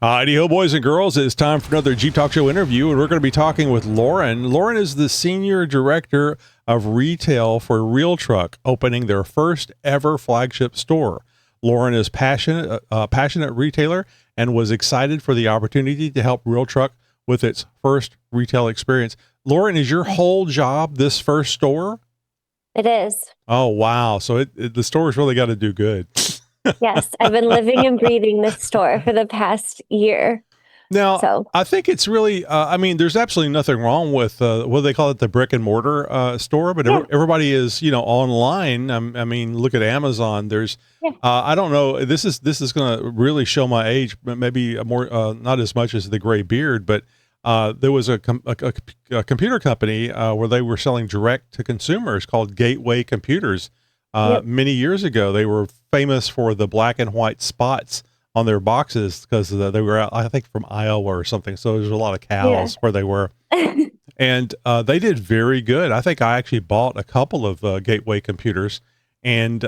Howdy ho, boys and girls. It's time for another Jeep Talk Show interview, and we're going to be talking with Lauren. Lauren is the Senior Director of Retail for RealTruck, opening their first ever flagship store. Lauren is passionate retailer and was excited for the opportunity to help RealTruck with its first retail experience. Lauren, is your whole job this first store? It is. Oh, wow. So the store's really got to do good. Yes, I've been living and breathing this store for the past year. Now, I think it's really, there's absolutely nothing wrong with, what do they call it, the brick and mortar store, but Yeah. everybody is, online. Look at Amazon. There's, I don't know, this is going to really show my age, but maybe more, not as much as the gray beard, but there was a computer company where they were selling direct to consumers called Gateway Computers. Many years ago, they were famous for the black and white spots on their boxes because they were out, I think, from Iowa or something. So there's a lot of cows where they were. And they did very good. I think I actually bought a couple of Gateway computers, and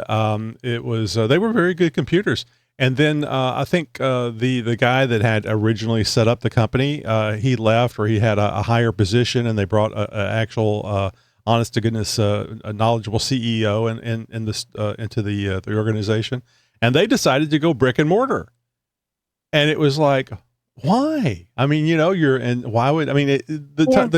it was they were very good computers. And then I think the guy that had originally set up the company, he left, or he had a higher position, and they brought a actual honest to goodness a knowledgeable CEO into the organization. And they decided to go brick and mortar. And it was like, why? The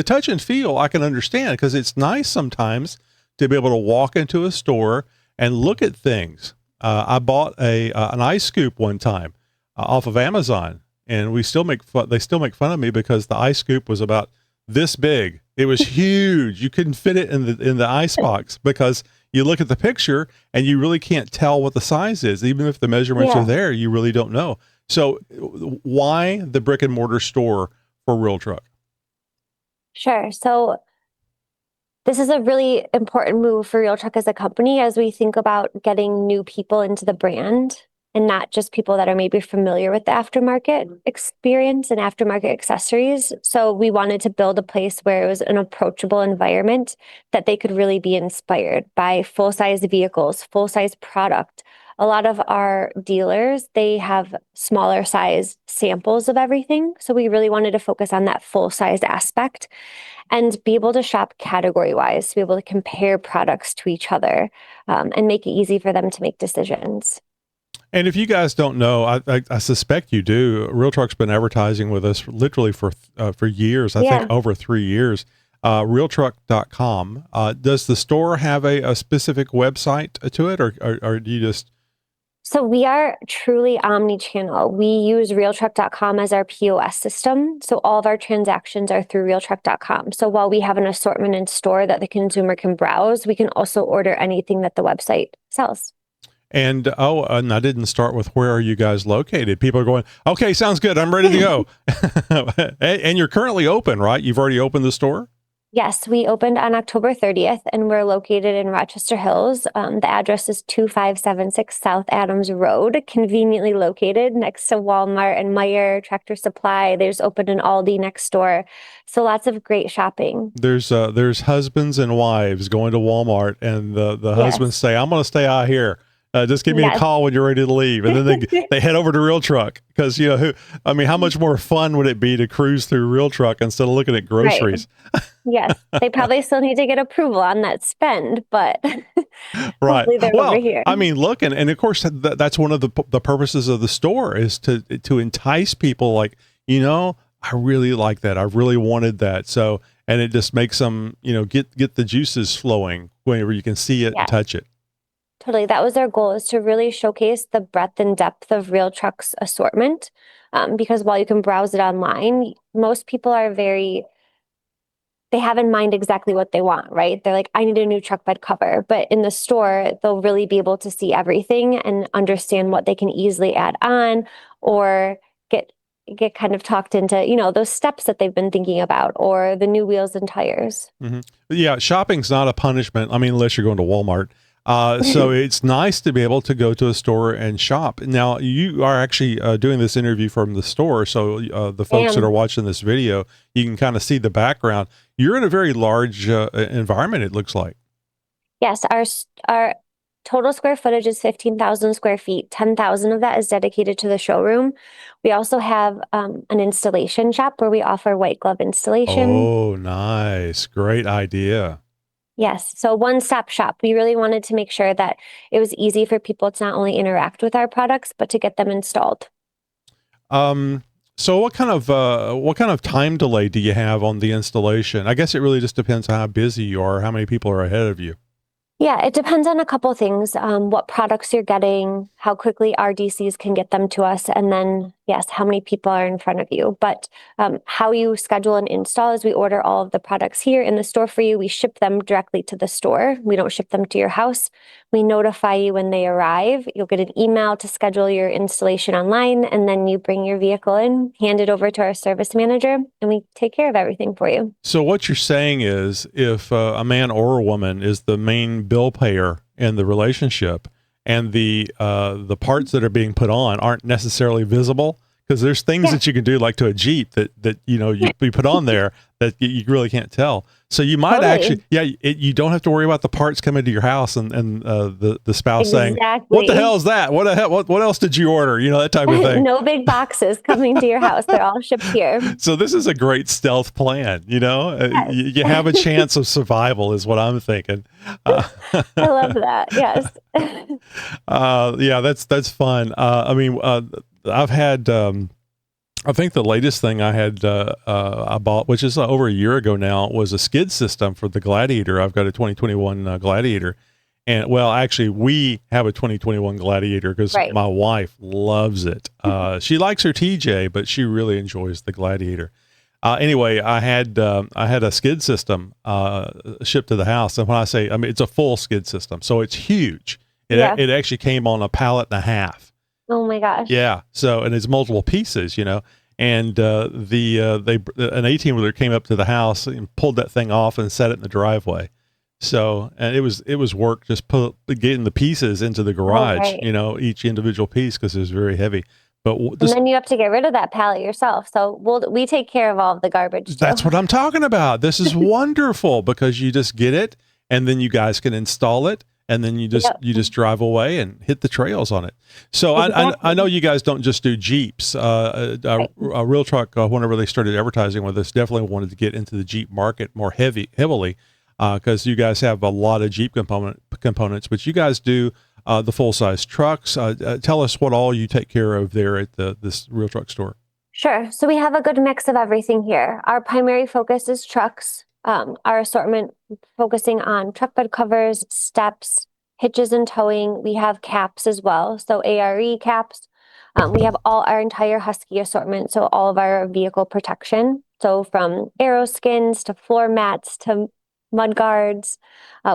touch and feel, I can understand, because it's nice sometimes to be able to walk into a store and look at things. I bought an ice scoop one time off of Amazon, and they still make fun of me because the ice scoop was about this big. It was huge. You couldn't fit it in the ice box because you look at the picture and you really can't tell what the size is. Even if the measurements are there, you really don't know. So why the brick and mortar store for RealTruck? Sure. So this is a really important move for RealTruck as a company as we think about getting new people into the brand, and not just people that are maybe familiar with the aftermarket experience and aftermarket accessories. So we wanted to build a place where it was an approachable environment that they could really be inspired by full-size vehicles, full-size product. A lot of our dealers, they have smaller size samples of everything. So we really wanted to focus on that full-size aspect and be able to shop category-wise, to be able to compare products to each other, and make it easy for them to make decisions. And if you guys don't know, I suspect you do. RealTruck's been advertising with us literally for years. I think over 3 years. RealTruck.com. Does the store have a specific website to it, or do you just? So we are truly omni-channel. We use RealTruck.com as our POS system. So all of our transactions are through RealTruck.com. So while we have an assortment in store that the consumer can browse, we can also order anything that the website sells. And I didn't start with where are you guys located? People are going, okay, sounds good. I'm ready to go. And you're currently open, right? You've already opened the store? Yes, we opened on October 30th, and we're located in Rochester Hills. The address is 2576 South Adams Road, conveniently located next to Walmart and Meijer, Tractor Supply. There's open an Aldi next door. So lots of great shopping. There's husbands and wives going to Walmart, and the husbands say, I'm going to stay out here. Just give me a call when you're ready to leave. And then they head over to RealTruck because, how much more fun would it be to cruise through RealTruck instead of looking at groceries? Right. Yes. They probably still need to get approval on that spend, but right. Hopefully they're over here. Look, and of course, that's one of the purposes of the store is to entice people like, I really like that. I really wanted that. So, and it just makes them, get the juices flowing whenever you can see it and touch it. Totally. That was our goal, is to really showcase the breadth and depth of RealTruck's assortment. Because while you can browse it online, most people they have in mind exactly what they want, right? They're like, I need a new truck bed cover. But in the store, they'll really be able to see everything and understand what they can easily add on, or get kind of talked into, those steps that they've been thinking about, or the new wheels and tires. Mm-hmm. Yeah. Shopping's not a punishment. Unless you're going to Walmart. So it's nice to be able to go to a store and shop. Now, you are actually doing this interview from the store, so the folks that are watching this video, you can kind of see the background. You're in a very large environment, it looks like. Yes, our total square footage is 15,000 square feet. 10,000 of that is dedicated to the showroom. We also have an installation shop where we offer white glove installation. Oh, nice. Great idea. Yes. So one-stop shop. We really wanted to make sure that it was easy for people to not only interact with our products, but to get them installed. So what kind of time delay do you have on the installation? I guess it really just depends on how busy you are, how many people are ahead of you. Yeah, it depends on a couple things, what products you're getting, how quickly our DCs can get them to us, and then, yes, how many people are in front of you. But how you schedule an install is we order all of the products here in the store for you. We ship them directly to the store. We don't ship them to your house. We notify you when they arrive. You'll get an email to schedule your installation online, and then you bring your vehicle in, hand it over to our service manager, and we take care of everything for you. So what you're saying is if a man or a woman is the main bill payer in the relationship and the parts that are being put on aren't necessarily visible, because there's things that you can do like to a Jeep that you put on there that you really can't tell. So you might actually, you don't have to worry about the parts coming to your house and the spouse saying, "What the hell is that? What else did you order?" That type of thing. No big boxes coming to your house. They're all shipped here. So this is a great stealth plan. Yes. You have a chance of survival, is what I'm thinking. I love that. Yes. Yeah, that's fun. I've had, I think the latest thing I had, I bought, which is over a year ago now, was a skid system for the Gladiator. I've got a 2021 Gladiator. And well, actually we have a 2021 Gladiator because my wife loves it. She likes her TJ, but she really enjoys the Gladiator. Anyway, I had a skid system, shipped to the house. And when I say, it's a full skid system, so it's huge. It actually came on a pallet and a half. Oh my gosh. Yeah. So, and it's multiple pieces, and an 18-wheeler came up to the house and pulled that thing off and set it in the driveway. So, and it was work just getting the pieces into the garage, each individual piece, because it was very heavy. But and then you have to get rid of that pallet yourself. So we take care of all of the garbage too. That's what I'm talking about. This is wonderful because you just get it and then you guys can install it. And then you just drive away and hit the trails on it. So I know you guys don't just do Jeeps. Real Truck, whenever they started advertising with us, definitely wanted to get into the Jeep market more heavily, because you guys have a lot of Jeep components. But you guys do the full size trucks. Tell us what all you take care of there at this Real Truck store. Sure. So we have a good mix of everything here. Our primary focus is trucks. Our assortment focusing on truck bed covers, steps, hitches and towing. We have caps as well. So ARE caps. We have our entire Husky assortment. So all of our vehicle protection. So from aero skins to floor mats to mud guards.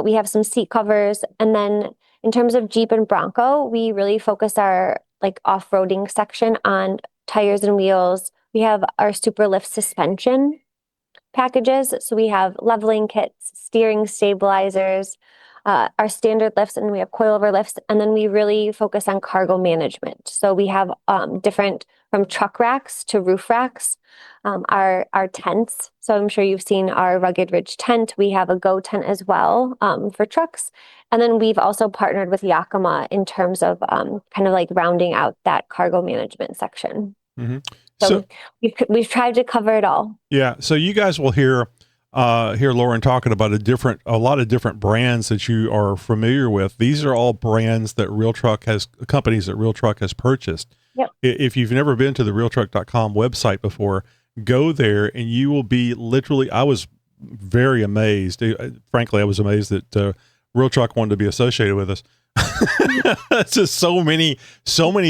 We have some seat covers. And then in terms of Jeep and Bronco, we really focus our off-roading section on tires and wheels. We have our super lift suspension packages. So we have leveling kits, steering stabilizers, our standard lifts, and we have coilover lifts. And then we really focus on cargo management. So we have different, from truck racks to roof racks, our tents. So I'm sure you've seen our Rugged Ridge tent. We have a Go tent as well for trucks. And then we've also partnered with Yakima in terms of rounding out that cargo management section. Mm-hmm. So we've tried to cover it all. Yeah. So you guys will hear Lauren talking about a lot of different brands that you are familiar with. These are all brands that companies that Real Truck has purchased. Yep. If you've never been to the RealTruck.com website before, go there and you will be literally, I was very amazed. Frankly, I was amazed that Real Truck wanted to be associated with us. It's just so many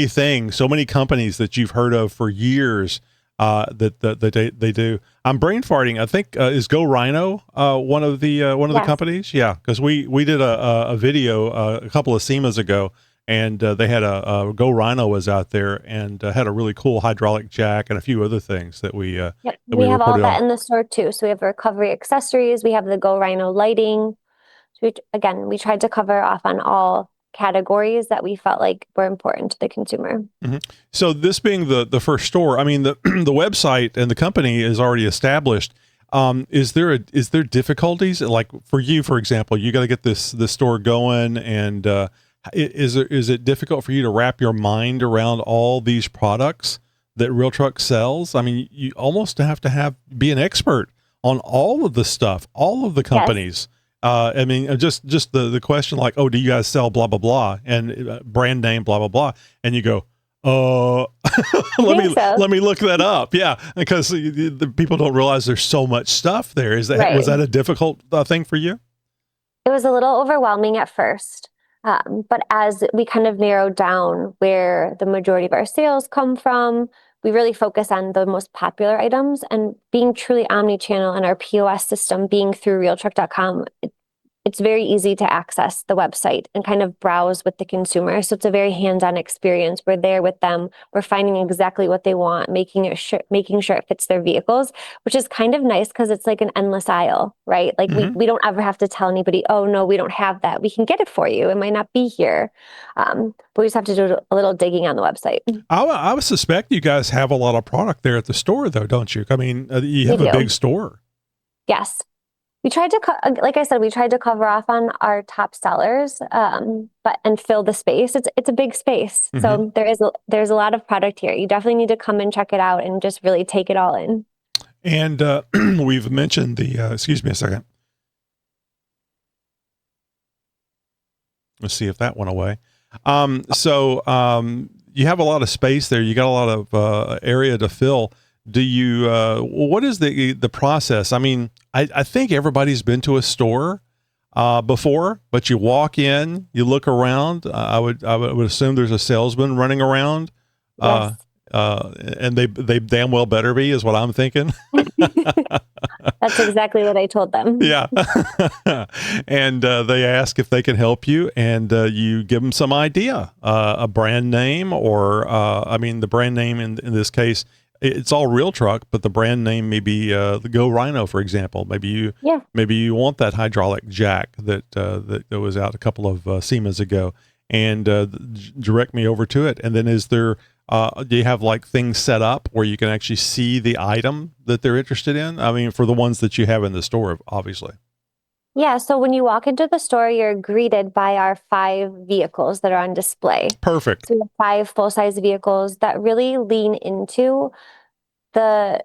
things, so many companies that you've heard of for years that they do. I'm brain farting. I think is Go Rhino one of the companies? Yeah, because we did a video a couple of SEMAs ago, and they had a Go Rhino was out there and had a really cool hydraulic jack and a few other things that we have all that in the store too. So we have recovery accessories. We have the Go Rhino lighting. So we tried to cover off on all categories that we felt like were important to the consumer. Mm-hmm. So this being the first store, the website and the company is already established. Is there difficulties? Like for you, for example, you got to get this store going, and Is it difficult for you to wrap your mind around all these products that Real Truck sells? I mean, you almost have to be an expert on all of the stuff, all of the Yes. companies. I mean, just the question like, oh, do you guys sell blah blah blah and brand name blah blah blah, and you go, So. let me look that up. Yeah, because the people don't realize there's so much stuff there. Right. Was that a difficult thing for you? It was a little overwhelming at first. But as we kind of narrowed down where the majority of our sales come from, we really focus on the most popular items, and being truly omni-channel and our POS system being through RealTruck.com. It's very easy to access the website and kind of browse with the consumer. So it's a very hands-on experience. We're there with them. We're finding exactly what they want, making sure it fits their vehicles, which is kind of nice because it's like an endless aisle, right? Like we don't ever have to tell anybody, oh no, we don't have that. We can get it for you. It might not be here. But we just have to do a little digging on the website. I would suspect you guys have a lot of product there at the store though, don't you? I mean, you have a big store. Yes. We tried to, like I said, we tried to cover off on our top sellers, and fill the space. It's a big space, so there's a lot of product here. You definitely need to come and check it out and just really take it all in. And we've mentioned the. Excuse me a second. Let's see if that went away. You have a lot of space there. You got a lot of area to fill. Do you? What is the process? I mean, I think everybody's been to a store before, but you walk in, you look around. I would assume there's a salesman running around, Yes. and they damn well better be, is what I'm thinking. That's exactly what I told them. Yeah. And they ask if they can help you, and you give them some idea, a brand name, or I mean, the brand name in this case. It's all Real Truck, but the brand name may be the Go Rhino, for example. Maybe you want that hydraulic jack that was out a couple of SEMAs ago, and direct me over to it. And then is there do you have like things set up where you can actually see the item that they're interested in? I mean, for the ones that you have in the store, obviously. Yeah, so when you walk into the store, you're greeted by our 5 vehicles that are on display. Perfect. So we have 5 full-size vehicles that really lean into the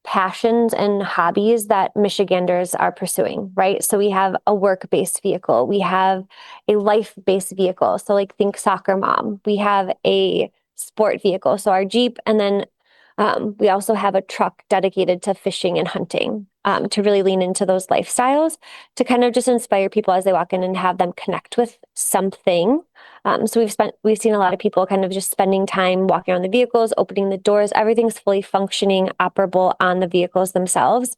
passions and hobbies that Michiganders are pursuing, right? So we have a work-based vehicle. We have a life-based vehicle. So like think soccer mom. We have a sport vehicle, so our Jeep, and then we also have a truck dedicated to fishing and hunting, to really lean into those lifestyles, to kind of just inspire people as they walk in and have them connect with something. So we've seen a lot of people kind of just spending time walking around the vehicles, opening the doors. Everything's fully functioning, operable on the vehicles themselves.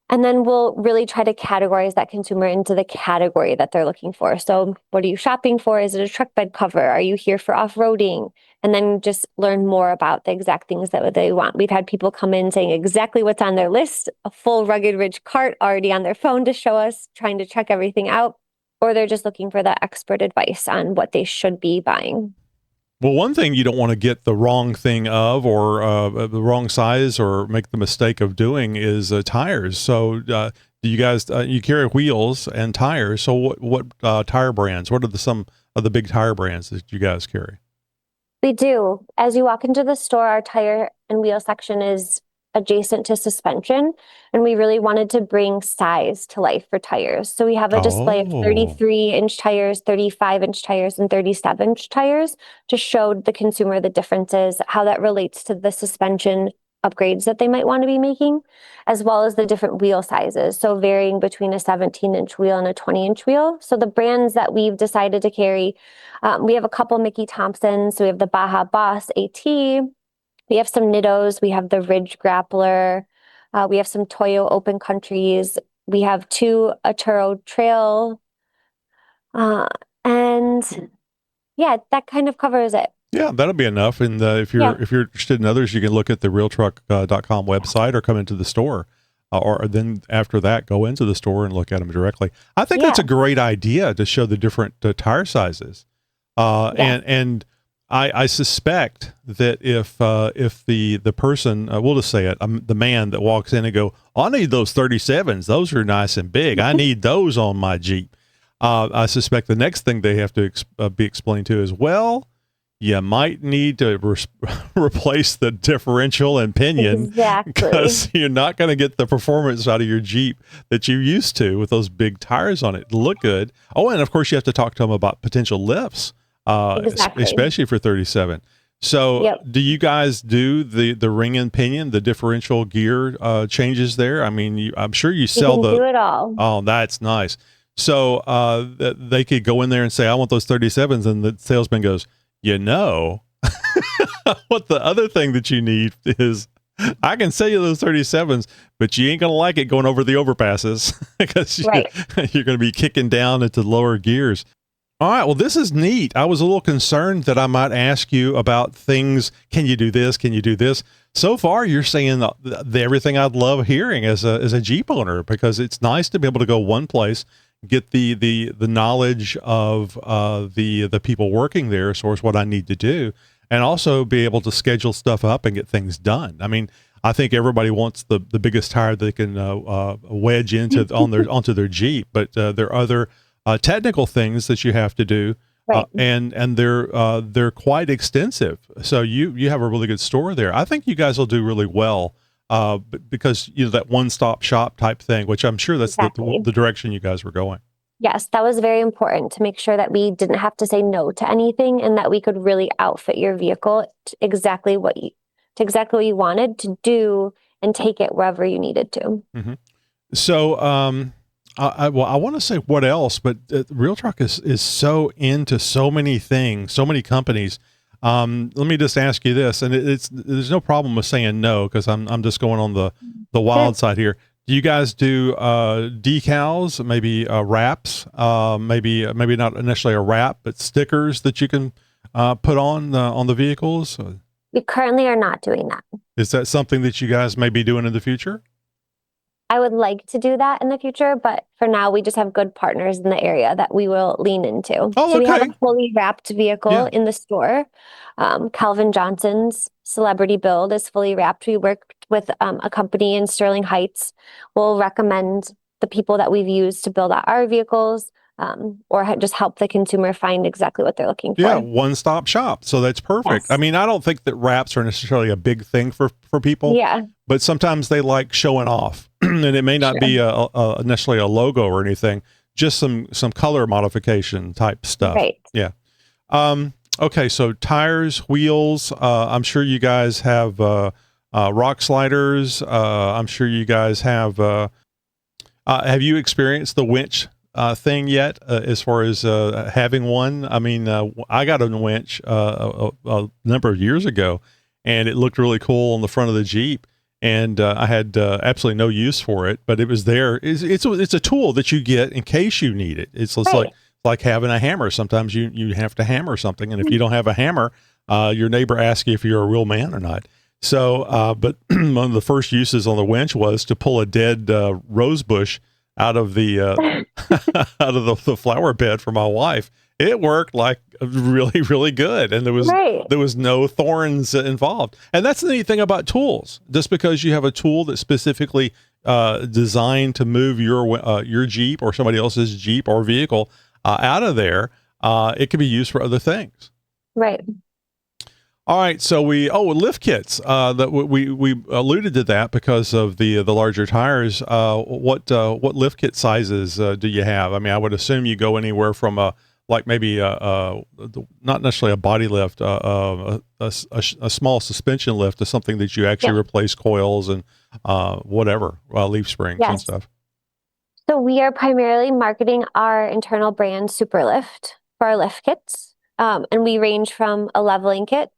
And then we'll really try to categorize that consumer into the category that they're looking for. So what are you shopping for? Is it a truck bed cover? Are you here for off-roading? And then just learn more about the exact things that they want. We've had people come in saying exactly what's on their list, a full Rugged Ridge cart already on their phone to show us, trying to check everything out, or they're just looking for the expert advice on what they should be buying. Well, one thing you don't want to get the wrong thing of, or the wrong size, or make the mistake of doing, is tires. So do you guys, you carry wheels and tires. So what tire brands, what are some of the big tire brands that you guys carry? We do. As you walk into the store, our tire and wheel section is adjacent to suspension, and we really wanted to bring size to life for tires. So we have a display of 33-inch tires, 35-inch tires, and 37-inch tires to show the consumer the differences, how that relates to the suspension upgrades that they might want to be making, as well as the different wheel sizes. So varying between a 17-inch wheel and a 20-inch wheel. So the brands that we've decided to carry, we have a couple Mickey Thompsons. So we have the Baja Boss AT. We have some Nittos. We have the Ridge Grappler. We have some Toyo Open Countries. We have 2 Aturo Trail. And yeah, that kind of covers it. Yeah, that'll be enough. And if you're interested in others, you can look at the RealTruck.com website or come into the store, or then after that, go into the store and look at them directly. I think that's a great idea to show the different tire sizes. And I suspect that if the person, we'll just say it, the man that walks in and go, I need those 37s. Those are nice and big. I need those on my Jeep. I suspect the next thing they have to be explained to is, well, you might need to replace the differential and pinion Exactly. because you're not going to get the performance out of your Jeep that you used to with those big tires on it. Look good. Oh, and of course you have to talk to them about potential lifts, Exactly. especially for 37. So Yep. do you guys do the ring and pinion, the differential gear changes there? I mean, I'm sure you We sell can do it all. oh, that's nice. So they could go in there and say, I want those 37s. And the salesman goes, you know, what the other thing that you need is I can sell you those 37s, but you ain't going to like it going over the overpasses because you're going to be kicking down into lower gears. All right. Well, this is neat. I was a little concerned that I might ask you about things. Can you do this? Can you do this? So far, you're saying everything I'd love hearing as a Jeep owner, because it's nice to be able to go one place, get the knowledge of the people working there as far as what I need to do, and also be able to schedule stuff up and get things done. I mean, I think everybody wants the biggest tire they can wedge onto their Jeep, but there are other technical things that you have to do, Right. and they're quite extensive. So you have a really good store there. I think you guys will do really well. Because that one-stop shop type thing, which I'm sure that's Exactly. the direction you guys were going. Yes, that was very important to make sure that we didn't have to say no to anything, and that we could really outfit your vehicle to exactly what you wanted to do and take it wherever you needed to. Mm-hmm. So, I want to say what else, but Real Truck is so into so many things, so many companies. Let me just ask you this, and there's no problem with saying no, because I'm just going on the wild side here. Do you guys do decals, maybe wraps, maybe not initially a wrap, but stickers that you can put on the vehicles? We currently are not doing that. Is that something that you guys may be doing in the future? I would like to do that in the future, but for now, we just have good partners in the area that we will lean into. Oh, so we have okay. a fully wrapped vehicle in the store. Calvin Johnson's Celebrity Build is fully wrapped. We worked with a company in Sterling Heights. We'll recommend the people that we've used to build out our vehicles, or just help the consumer find exactly what they're looking for. Yeah, one-stop shop. So that's perfect. Yes. I mean, I don't think that wraps are necessarily a big thing for people. Yeah. But sometimes they like showing off, and it may not be a necessarily a logo or anything, just some color modification type stuff. Right. Yeah. Okay, so tires, wheels. I'm sure you guys have rock sliders. I'm sure you guys have you experienced the winch thing yet, as far as having one? I mean, I got a winch a number of years ago, and it looked really cool on the front of the Jeep. And I had absolutely no use for it, but it was there. It's a tool that you get in case you need it. It's like having a hammer. Sometimes you have to hammer something, and if you don't have a hammer, your neighbor asks you if you're a real man or not. So, but one of the first uses on the winch was to pull a dead rose bush out of the out of the flower bed for my wife. It worked like really, really good, and there was no thorns involved. And that's the neat thing about tools. Just because you have a tool that's specifically designed to move your Jeep or somebody else's Jeep or vehicle out of there, it can be used for other things. Right. All right, so lift kits. That we alluded to that because of the larger tires. What lift kit sizes do you have? I mean, I would assume you go anywhere from like maybe not necessarily a body lift, a small suspension lift to something that you actually replace coils and whatever, leaf springs and stuff. So we are primarily marketing our internal brand Superlift for our lift kits. And we range from a leveling kit.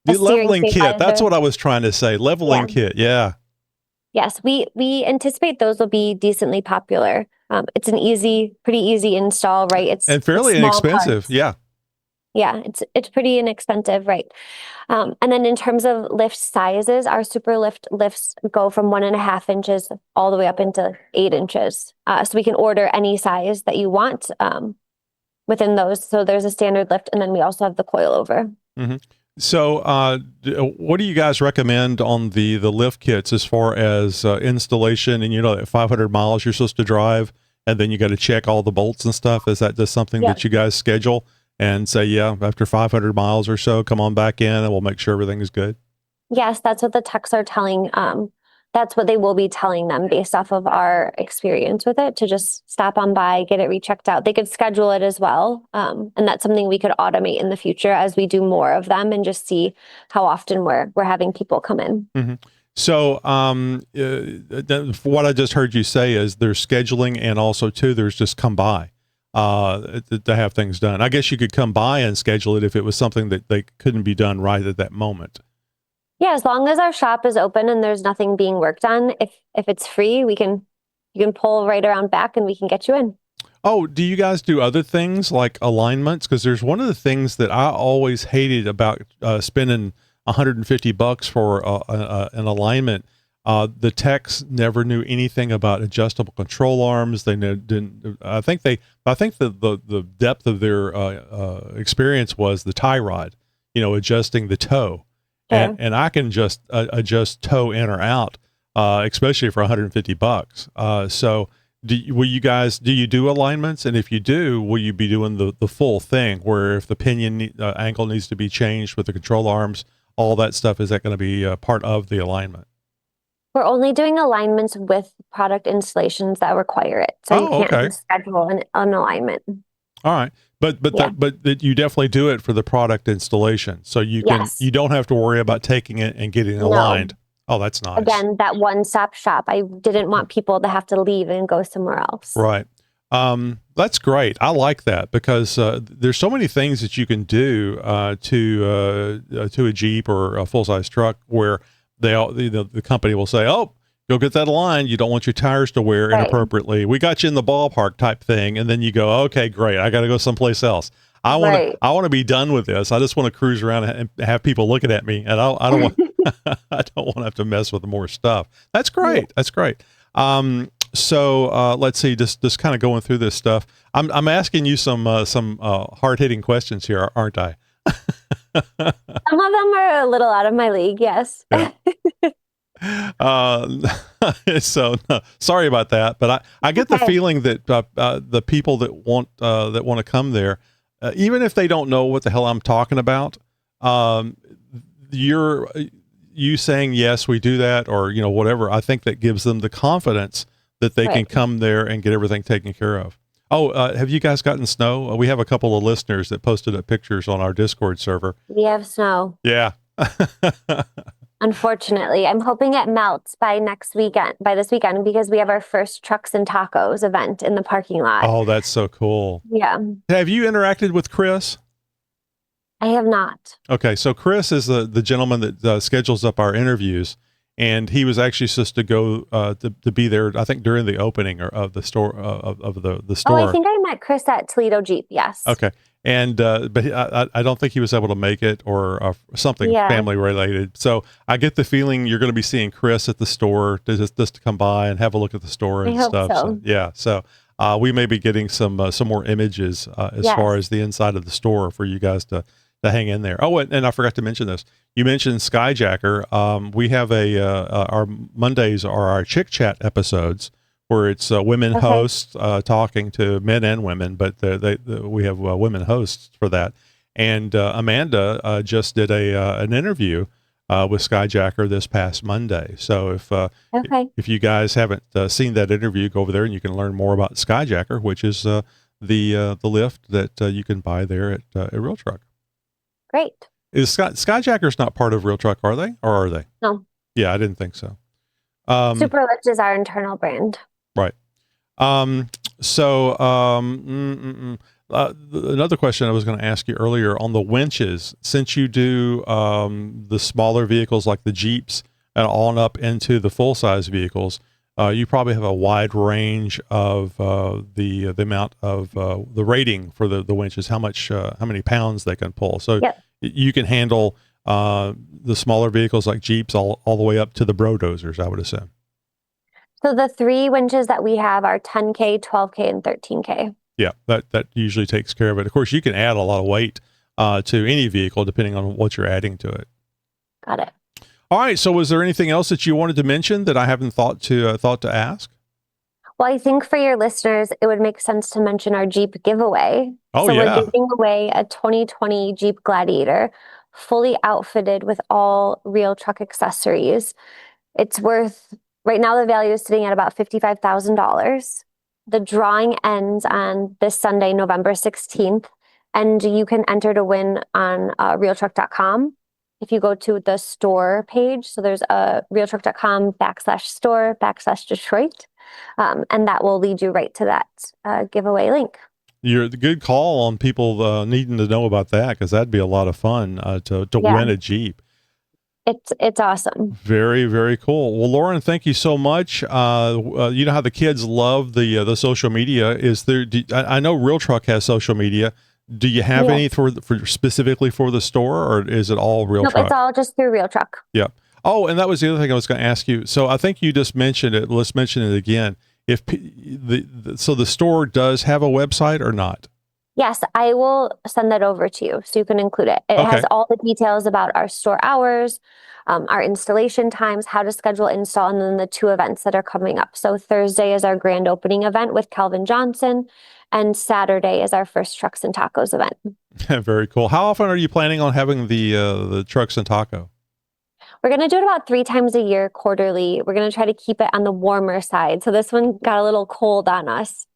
The leveling kit, that's what I was trying to say. Leveling kit, yeah. Yes, we anticipate those will be decently popular. It's pretty easy install, right? It's fairly inexpensive, Yeah, it's pretty inexpensive, right? And then in terms of lift sizes, our Superlift lifts go from 1.5 inches all the way up into 8 inches. So we can order any size that you want within those. So there's a standard lift, and then we also have the coilover. Mm-hmm. So, what do you guys recommend on the lift kits as far as installation? And at 500 miles you're supposed to drive, and then you got to check all the bolts and stuff. Is that just something Yep. that you guys schedule and say, yeah, after 500 miles or so, come on back in and we'll make sure everything is good? Yes, that's what the techs are telling. That's what they will be telling them based off of our experience with it, to just stop on by, get it rechecked out. They could schedule it as well. And that's something we could automate in the future as we do more of them and just see how often we're having people come in. Mm-hmm. So, what I just heard you say is there's scheduling, and also too, there's just come by, to have things done. I guess you could come by and schedule it if it was something that they couldn't be done right at that moment. Yeah, as long as our shop is open and there's nothing being worked on, if it's free, you can pull right around back and we can get you in. Oh, do you guys do other things like alignments? Because there's one of the things that I always hated about spending $150 for an alignment. The techs never knew anything about adjustable control arms. They didn't. I think the depth of their experience was the tie rod. Adjusting the toe. Sure. And I can just adjust toe in or out, especially for $150. So do you do alignments? And if you do, will you be doing the full thing where if the pinion angle needs to be changed with the control arms, all that stuff, is that going to be part of the alignment? We're only doing alignments with product installations that require it. So you can't Okay. just schedule an alignment. All right. But Yeah. that you definitely do it for the product installation. So you Yes. don't have to worry about taking it and getting it No. aligned. Oh, that's nice. Again, that one-stop shop. I didn't want people to have to leave and go somewhere else. Right. That's great. I like that because there's so many things that you can do to a Jeep or a full-size truck where the company will say, "Oh, go get that aligned. You don't want your tires to wear Right. inappropriately. We got you in the ballpark," type thing, and then you go, "Okay, great. I got to go someplace else. Right. I want to be done with this. I just want to cruise around and have people looking at me, and I don't want I don't want to have to mess with more stuff." That's great. Yeah. That's great. So let's see, just kind of going through this stuff. I'm asking you some hard hitting questions here, aren't I? Some of them are a little out of my league. Yes. Yeah. So sorry about that, but I get the Okay. feeling that the people that want to come there, even if they don't know what the hell I'm talking about, you saying yes, we do that, or whatever. I think that gives them the confidence that they can Right. come there and get everything taken care of. Oh, have you guys gotten snow? We have a couple of listeners that posted up pictures on our Discord server. We have snow. Yeah. Unfortunately, I'm hoping it melts by this weekend, because we have our first Trucks and Tacos event in the parking lot. Oh, that's so cool. Yeah, Have you interacted with Chris? I have not. Okay, so Chris is the gentleman that schedules up our interviews, and he was actually supposed to go to be there, I think, during the opening of the store of the store. Oh, I think I met Chris at Toledo Jeep. Yes. Okay, and but I don't think he was able to make it, or something Yeah. family related. So I get the feeling you're going to be seeing Chris at the store just to come by and have a look at the store and I hope stuff. so. Yeah, so we may be getting some more images as Yes. far as the inside of the store for you guys to hang in there. Oh, and I forgot to mention this. You mentioned Skyjacker. We have our Mondays are our Chick Chat episodes, where it's women Okay. hosts talking to men and women, but we have women hosts for that. And Amanda just did an interview with Skyjacker this past Monday. So Okay. if you guys haven't seen that interview, go over there and you can learn more about Skyjacker, which is the lift that you can buy there at RealTruck. Great. Is Skyjacker's not part of RealTruck, are they? Or are they? No. Yeah, I didn't think so. Superlift is our internal brand. Right. Another question I was going to ask you earlier on the winches, since you do the smaller vehicles like the Jeeps and on up into the full size vehicles, you probably have a wide range of the amount of the rating for the winches, how many pounds they can pull. So Yep. you can handle the smaller vehicles like Jeeps all the way up to the Brodozers, I would assume. So the 3 winches that we have are 10K, 12K, and 13K. Yeah, that usually takes care of it. Of course, you can add a lot of weight to any vehicle depending on what you're adding to it. Got it. All right. So, was there anything else that you wanted to mention that I haven't thought to ask? Well, I think for your listeners, it would make sense to mention our Jeep giveaway. Oh, So we're yeah. giving away a 2020 Jeep Gladiator, fully outfitted with all Real Truck accessories. It's worth, right now, the value is sitting at about $55,000. The drawing ends on this Sunday, November 16th, and you can enter to win on RealTruck.com. If you go to the store page, so there's a RealTruck.com/store/Detroit, and that will lead you right to that giveaway link. You're the good call on people needing to know about that, because that'd be a lot of fun to Yeah, win a Jeep. it's awesome. Very, very cool. Well, Lauren, thank you so much. You know how the kids love the social media. Is there? I know Real Truck has social media. Do you have Yeah. any for specifically for the store, or is it all Real Nope, Truck? it's all just through Real Truck. Yeah. Oh, and that was the other thing I was going to ask you. So I think you just mentioned it. Let's mention it again. If so the store does have a website or not? Yes, I will send that over to you so you can include it. It Okay. has all the details about our store hours, our installation times, how to schedule install, and then the 2 events that are coming up. So Thursday is our grand opening event with Calvin Johnson, and Saturday is our first Trucks and Tacos event. Very cool. How often are you planning on having the trucks and taco? We're going to do it about 3 times a year, quarterly. We're going to try to keep it on the warmer side. So this one got a little cold on us.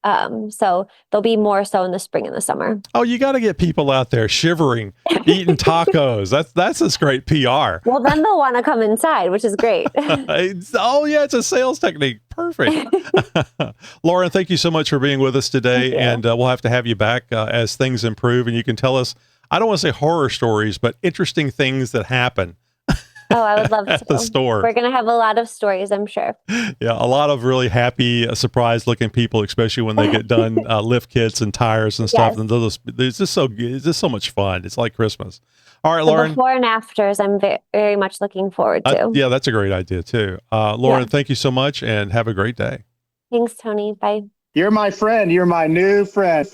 So there'll be more so in the spring and the summer. Oh, you got to get people out there shivering, eating tacos. That's just great PR. Well, then they'll want to come inside, which is great. Oh yeah, it's a sales technique. Perfect. Lauren, thank you so much for being with us today, and we'll have to have you back as things improve, and you can tell us, I don't want to say horror stories, but interesting things that happen. Oh, I would love to. At the store. We're going to have a lot of stories, I'm sure. Yeah, a lot of really happy, surprised looking people, especially when they get done lift kits and tires and stuff. Yes. And it's just so much fun. It's like Christmas. All right, The Lauren. before and afters, I'm very much looking forward to. Yeah, that's a great idea too. Lauren, thank you so much, and have a great day. Thanks, Tony. Bye. You're my friend. You're my new friend.